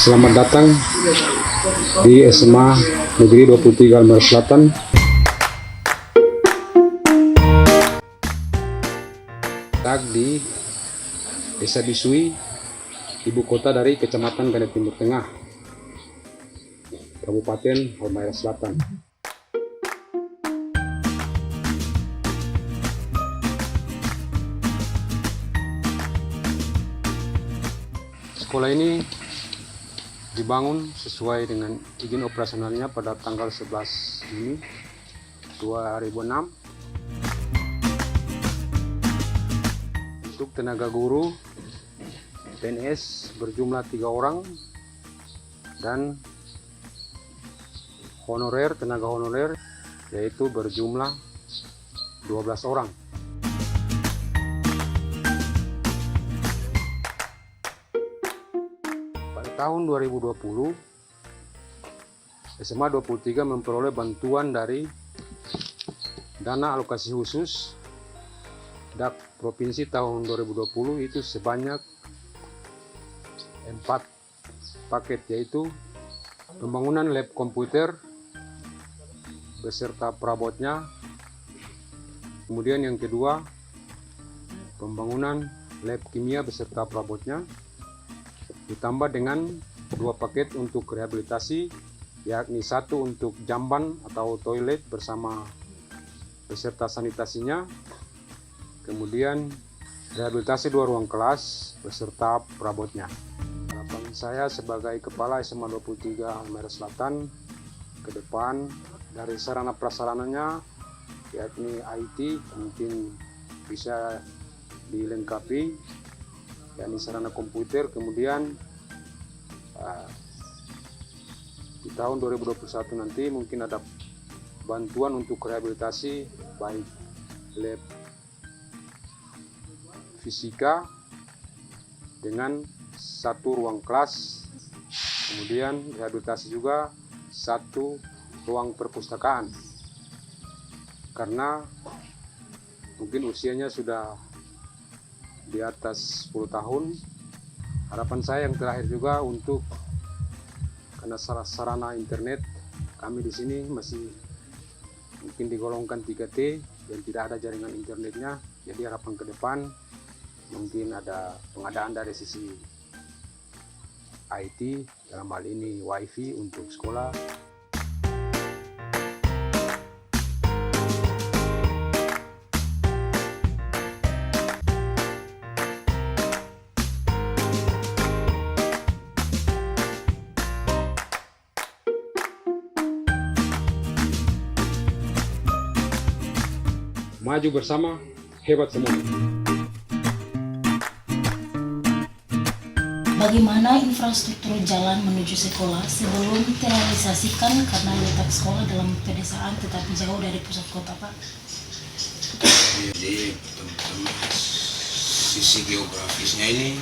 Selamat datang di SMA Negeri 23 Halmahera Selatan. Tag di Desa Bisui, ibu kota dari Kecamatan Gane Timur Tengah, Kabupaten Halmahera Selatan. Sekolah ini dibangun sesuai dengan izin operasionalnya pada tanggal 11 Juni 2006. Untuk tenaga guru PNS berjumlah 3 orang dan tenaga honorer yaitu berjumlah 12 orang. Tahun 2020, SMA 23 memperoleh bantuan dari dana alokasi khusus DAP Provinsi tahun 2020 itu sebanyak 4 paket, yaitu pembangunan lab komputer beserta perabotnya, kemudian yang kedua pembangunan lab kimia beserta perabotnya, ditambah dengan 2 paket untuk rehabilitasi, yakni 1 untuk jamban atau toilet bersama beserta sanitasinya, kemudian rehabilitasi 2 ruang kelas beserta perabotnya. Harapan saya sebagai Kepala SMA 23 Halmahera Selatan ke depan dari sarana prasarananya, yakni IT mungkin bisa dilengkapi, yakni sarana komputer. Kemudian di tahun 2021 nanti mungkin ada bantuan untuk rehabilitasi baik lab fisika dengan 1 ruang kelas, kemudian rehabilitasi juga 1 ruang perpustakaan, karena mungkin usianya sudah di atas 10 tahun. Harapan saya yang terakhir juga untuk, karena sarana internet kami di sini masih mungkin digolongkan 3T dan tidak ada jaringan internetnya, jadi harapan ke depan mungkin ada pengadaan dari sisi IT, dalam hal ini WiFi untuk sekolah. Maju bersama, hebat semua. Bagaimana infrastruktur jalan menuju sekolah sebelum terrealisasikan karena letak sekolah dalam pedesaan tetapi jauh dari pusat kota, Pak? Jadi pertama sisi geografisnya ini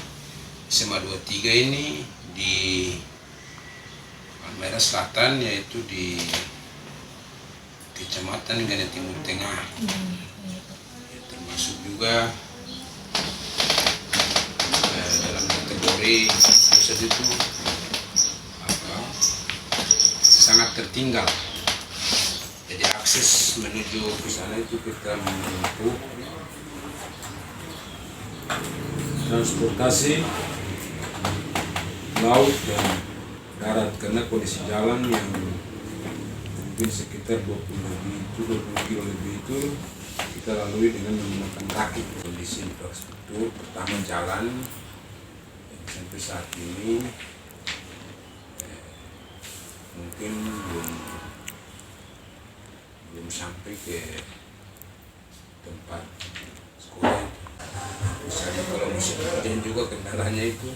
SMA 23 ini di Halmahera Selatan, yaitu di Kecamatan Gane Timur Tengah. Termasuk juga dalam kategori pusat itu sangat tertinggal. Jadi akses menuju ke sana itu kita menempuh transportasi laut dan darat, karena kondisi jalan yang mungkin sekitar 20 kilo lebih itu kita lalui dengan menggunakan kaki. Kondisi infrastruktur pertama jalan sampai saat ini mungkin belum sampai ke tempat sekolah. Misalnya kalau musim hujan juga kendalanya itu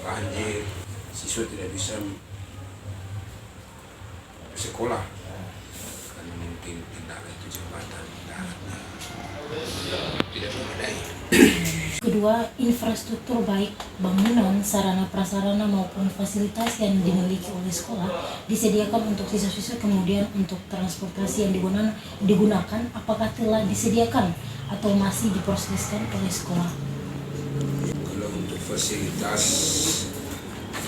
banjir, siswa tidak bisa ke sekolah karena mungkin kendala itu jembatan daratnya tidak memadai. Kedua, infrastruktur baik bangunan, sarana prasarana maupun fasilitas yang dimiliki oleh sekolah disediakan untuk siswa-siswa, kemudian untuk transportasi yang digunakan apakah telah disediakan atau masih diproseskan oleh sekolah? Kalau untuk fasilitas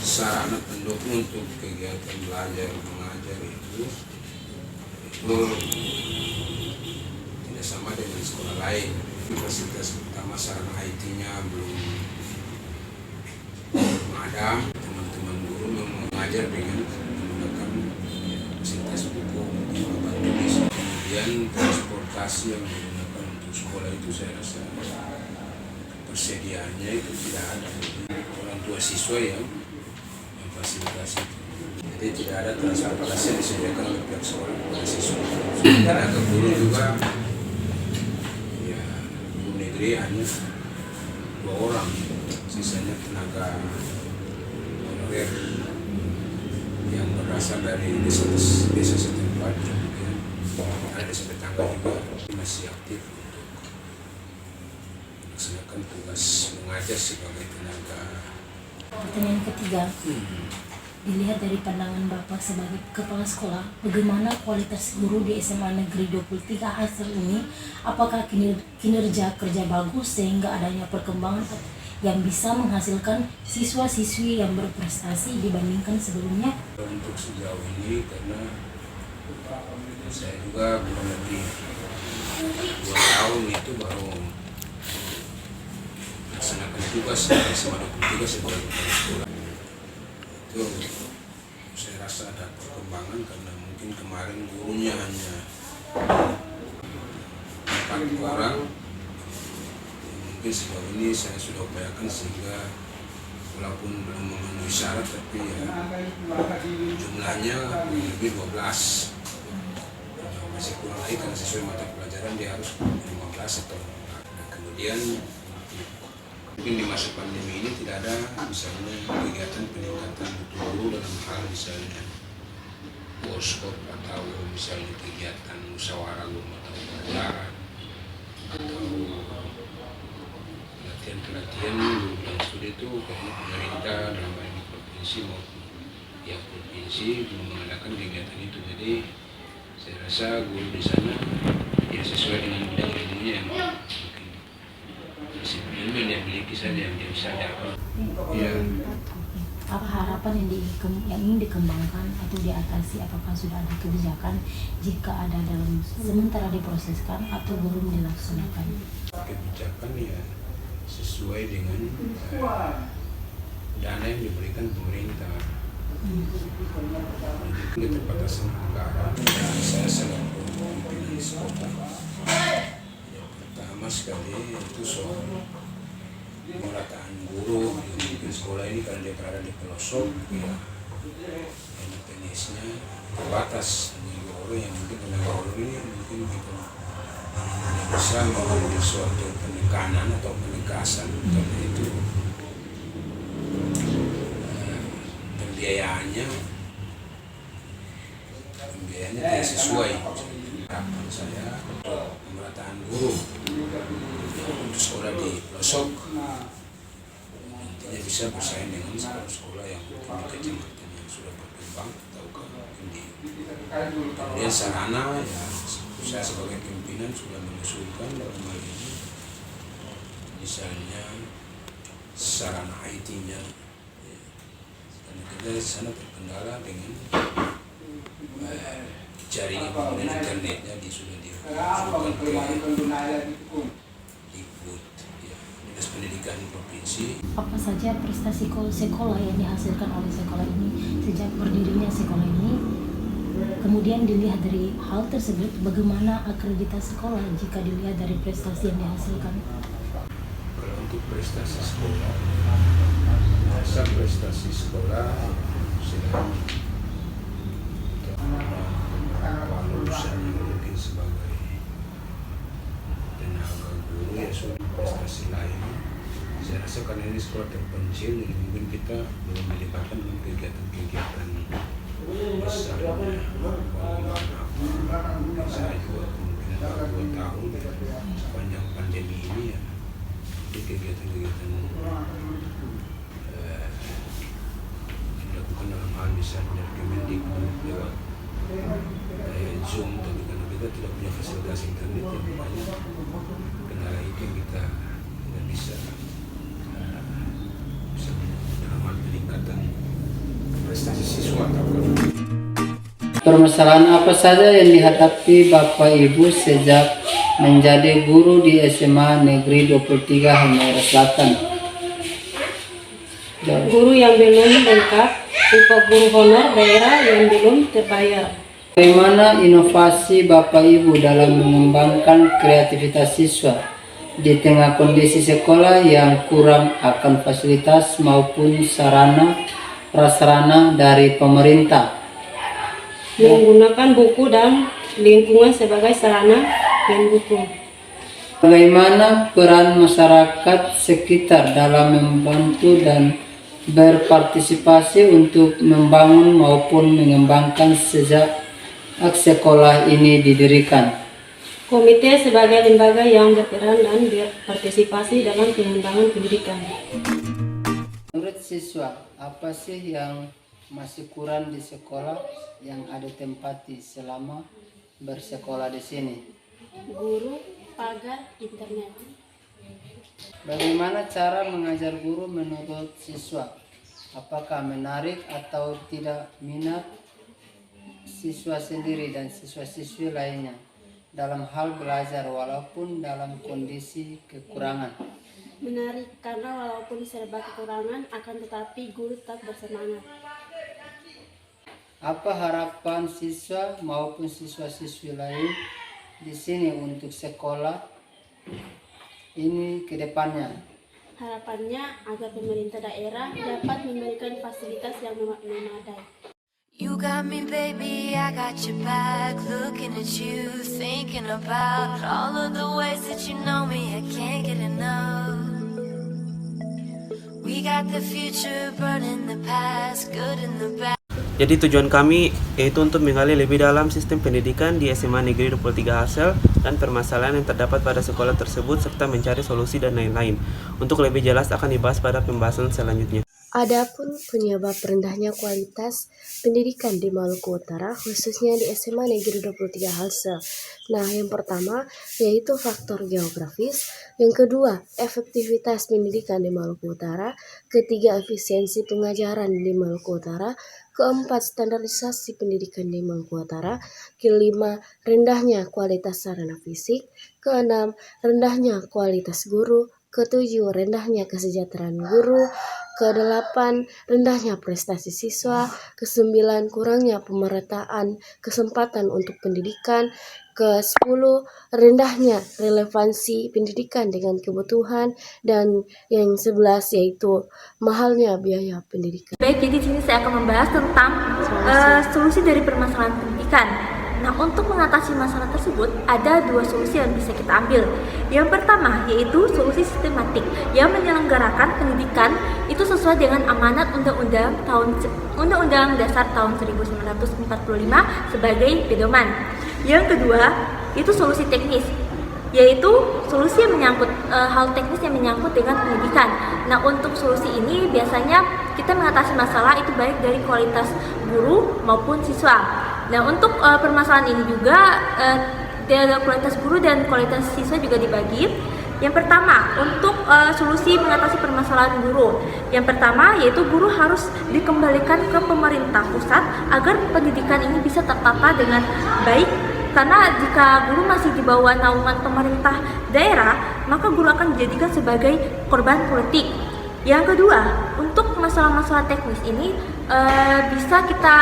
sarana pendukung untuk kegiatan belajar mengajar itu tidak sama dengan sekolah lain. Fasilitas utama sarana IT-nya belum ada. Teman-teman guru yang mengajar dengan menggunakan fasilitas buku papan tulis. Kemudian transportasi yang digunakan untuk sekolah itu saya rasa persediaannya itu tidak ada. Orang tua siswa yang fasilitasi itu. Jadi tidak ada transportasi yang disediakan oleh pihak sekolah kepada siswa. Tenaga guru juga, ya guru negeri hanya 2 orang, sisanya tenaga honorer yang berasal dari desa setempat, kemudian ada desa tetangga juga masih aktif untuk melaksanakan tugas mengajar sebagai tenaga. Pertanyaan ketiga, dilihat dari pandangan Bapak sebagai kepala sekolah, bagaimana kualitas guru di SMA Negeri 23 Hasil ini? Apakah kinerja kerja bagus sehingga adanya perkembangan yang bisa menghasilkan siswa-siswi yang berprestasi dibandingkan sebelumnya? Untuk sejauh ini, karena saya juga belum lebih 2 tahun itu baru melaksanakan tugas di SMA 23 sebagai kepala sekolah. Itu saya rasa ada perkembangan karena mungkin kemarin gurunya hanya 4 orang. Mungkin sejauh ini saya sudah upayakan sehingga walaupun belum memenuhi syarat tapi ya jumlahnya lebih 12. Masih kurang lagi karena sesuai mata pelajaran dia harus 15 atau kemudian mungkin di masa pandemi ini tidak ada misalnya kegiatan peningkatan mutu guru dalam hal misalnya workshop atau misalnya kegiatan musyawarah guru atau pelajaran atau pelatihan guru dan studi itu karena pemerintah dalam hal ini provinsi maupun ya provinsi belum mengadakan kegiatan itu. Jadi saya rasa guru di sana ya sesuai dengan bidang ilmunya yang mungkin disiplin yang dia miliki saja yang dia bisa dapat. Ya. Apa harapan yang ingin dikembangkan atau diatasi? Apakah sudah ada kebijakan jika ada dalam sementara diproseskan atau belum dilaksanakan? Kebijakan ya sesuai dengan dana yang diberikan pemerintah. Keterbatasan anggaran dan saya selaku pimpinan sekolah yang pertama sekali itu soal pemerataan guru di sekolah ini karena dia berada di pelosok ya teknisnya terbatas hanya 2 orang yang mungkin tenaga guru ini mungkin kita bisa mengambil suatu penekanan atau penegasan karena itu pembiayaannya tidak sesuai harapan saya pemerataan guru untuk sekolah di pelosok intinya bisa bersaing dengan sekolah-sekolah yang di kecamatan yang sudah berkembang atau kemudian sarana ya saya sebagai pimpinan sudah mengusulkan dalam hal ini misalnya sarana IT-nya ya. Karena kita di sana terkendala dengan jaringan penggunaan internetnya sudah diusulkan ke Dikbud ya, Dinas Pendidikan Provinsi. Apa saja prestasi sekolah yang dihasilkan oleh sekolah ini sejak berdirinya sekolah ini? Kemudian dilihat dari hal tersebut, bagaimana akreditasi sekolah jika dilihat dari prestasi yang dihasilkan? Kalau untuk prestasi sekolah, masa prestasi sekolah sedang lulusan yang mungkin sebagai tenaga guru ya sudah prestasi lain. Saya rasa karena ini sekolah terpencil, jadi mungkin kita belum dilibatkan dengan kegiatan-kegiatan besarnya pengembangan saya juga kemungkinan 2 tahun sepanjang pandemi ini ya itu kegiatan-kegiatan dilakukan dalam hal misalnya dari Kemendikbud lewat Zoom, tapi karena kita tidak punya fasilitas internet ya makanya kendala itu yang kita tidak bisa dalam hal peningkatan Permasalahan apa saja yang dihadapi Bapak Ibu sejak menjadi guru di SMA Negeri 23 Halmahera Selatan? Guru yang belum lengkap, upah guru honor daerah yang belum terbayar. Bagaimana inovasi Bapak Ibu dalam mengembangkan kreativitas siswa di tengah kondisi sekolah yang kurang akan fasilitas maupun sarana prasarana dari pemerintah? Menggunakan buku dan lingkungan sebagai sarana pendukung. Bagaimana peran masyarakat sekitar dalam membantu dan berpartisipasi untuk membangun maupun mengembangkan sejak sekolah ini didirikan? Komite sebagai lembaga yang berperan dan berpartisipasi dalam pengembangan pendidikan. Menurut siswa, apa sih yang masih kurang di sekolah yang ada tempati selama bersekolah di sini? Guru, pagar, internet. Bagaimana cara mengajar guru menurut siswa? Apakah menarik atau tidak minat siswa sendiri dan siswa-siswi lainnya dalam hal belajar walaupun dalam kondisi kekurangan? Menarik karena walaupun serba kekurangan akan tetapi guru tetap bersemangat. Apa harapan siswa maupun siswa-siswi lain di sini untuk sekolah ini ke depannya? Harapannya agar pemerintah daerah dapat memberikan fasilitas yang memadai. You got me, baby, I got your back. Looking at you, thinking about all of the ways that you know me. I can't get enough. We got the future, burning the past, good and the bad. Jadi tujuan kami yaitu untuk menggali lebih dalam sistem pendidikan di SMA Negeri 23 Halsel dan permasalahan yang terdapat pada sekolah tersebut serta mencari solusi dan lain-lain. Untuk lebih jelas akan dibahas pada pembahasan selanjutnya. Adapun penyebab rendahnya kualitas pendidikan di Maluku Utara, khususnya di SMA Negeri 23 Halsel. Nah, yang pertama yaitu faktor geografis, yang kedua efektivitas pendidikan di Maluku Utara, ketiga efisiensi pengajaran di Maluku Utara, keempat standarisasi pendidikan di Maluku Utara, kelima rendahnya kualitas sarana fisik, keenam rendahnya kualitas guru, ketujuh rendahnya kesejahteraan guru, kedelapan rendahnya prestasi siswa, kesembilan kurangnya pemerataan kesempatan untuk pendidikan, ke-10 rendahnya relevansi pendidikan dengan kebutuhan, dan yang 11 yaitu mahalnya biaya pendidikan. Baik, jadi di sini saya akan membahas tentang solusi dari permasalahan pendidikan. Nah, untuk mengatasi masalah tersebut ada dua solusi yang bisa kita ambil. Yang pertama yaitu solusi sistematik yang menyelenggarakan pendidikan itu sesuai dengan amanat Undang-Undang Dasar tahun 1945 sebagai pedoman. Yang kedua itu solusi teknis, yaitu solusi yang menyangkut hal teknis yang menyangkut dengan pendidikan. Nah, untuk solusi ini biasanya kita mengatasi masalah itu baik dari kualitas guru maupun siswa. Nah, untuk permasalahan ini juga kualitas guru dan kualitas siswa juga dibagi. Yang pertama, untuk solusi mengatasi permasalahan guru. Yang pertama yaitu guru harus dikembalikan ke pemerintah pusat agar pendidikan ini bisa tertata dengan baik. Karena jika guru masih di bawah naungan pemerintah daerah, maka guru akan dijadikan sebagai korban politik. Yang kedua, untuk masalah-masalah teknis ini bisa kita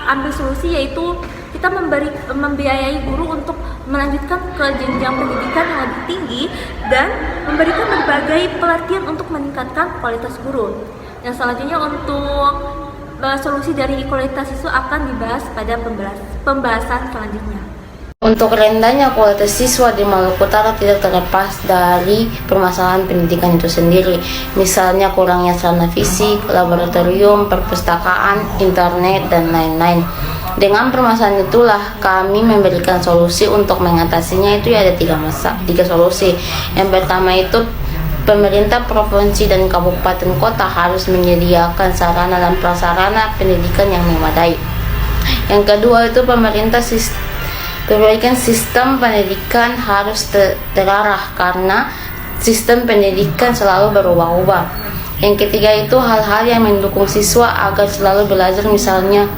ambil solusi yaitu kita membiayai guru untuk melanjutkan ke jenjang pendidikan yang lebih tinggi dan memberikan berbagai pelatihan untuk meningkatkan kualitas guru. Yang selanjutnya untuk solusi dari kualitas siswa akan dibahas pada pembahasan selanjutnya. Untuk rendahnya kualitas siswa di Maluku Utara tidak terlepas dari permasalahan pendidikan itu sendiri. Misalnya kurangnya sarana fisik, laboratorium, perpustakaan, internet, dan lain-lain. Dengan permasalahan itulah kami memberikan solusi untuk mengatasinya itu ada tiga solusi. Yang pertama itu pemerintah provinsi dan kabupaten kota harus menyediakan sarana dan prasarana pendidikan yang memadai. Yang kedua itu perbaikan sistem pendidikan harus terarah karena sistem pendidikan selalu berubah-ubah. Yang ketiga itu hal-hal yang mendukung siswa agar selalu belajar, misalnya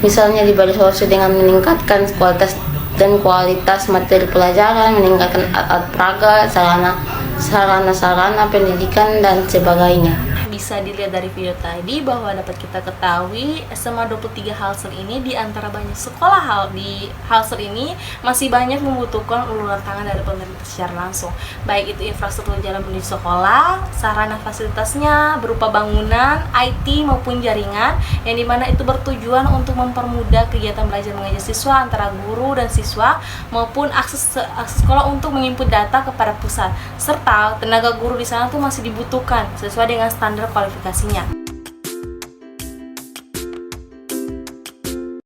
Misalnya diberi solusi dengan meningkatkan kualitas materi pelajaran, meningkatkan alat peraga, sarana pendidikan dan sebagainya. Bisa dilihat dari video tadi bahwa dapat kita ketahui SMA 23 Halsel ini di antara banyak sekolah di Halsel ini masih banyak membutuhkan uluran tangan dari pemerintah secara langsung, baik itu infrastruktur jalan menuju sekolah, sarana fasilitasnya berupa bangunan, IT maupun jaringan, yang dimana itu bertujuan untuk mempermudah kegiatan belajar mengajar siswa antara guru dan siswa maupun akses sekolah untuk menginput data kepada pusat, serta tenaga guru di sana tuh masih dibutuhkan sesuai dengan standar kualifikasinya.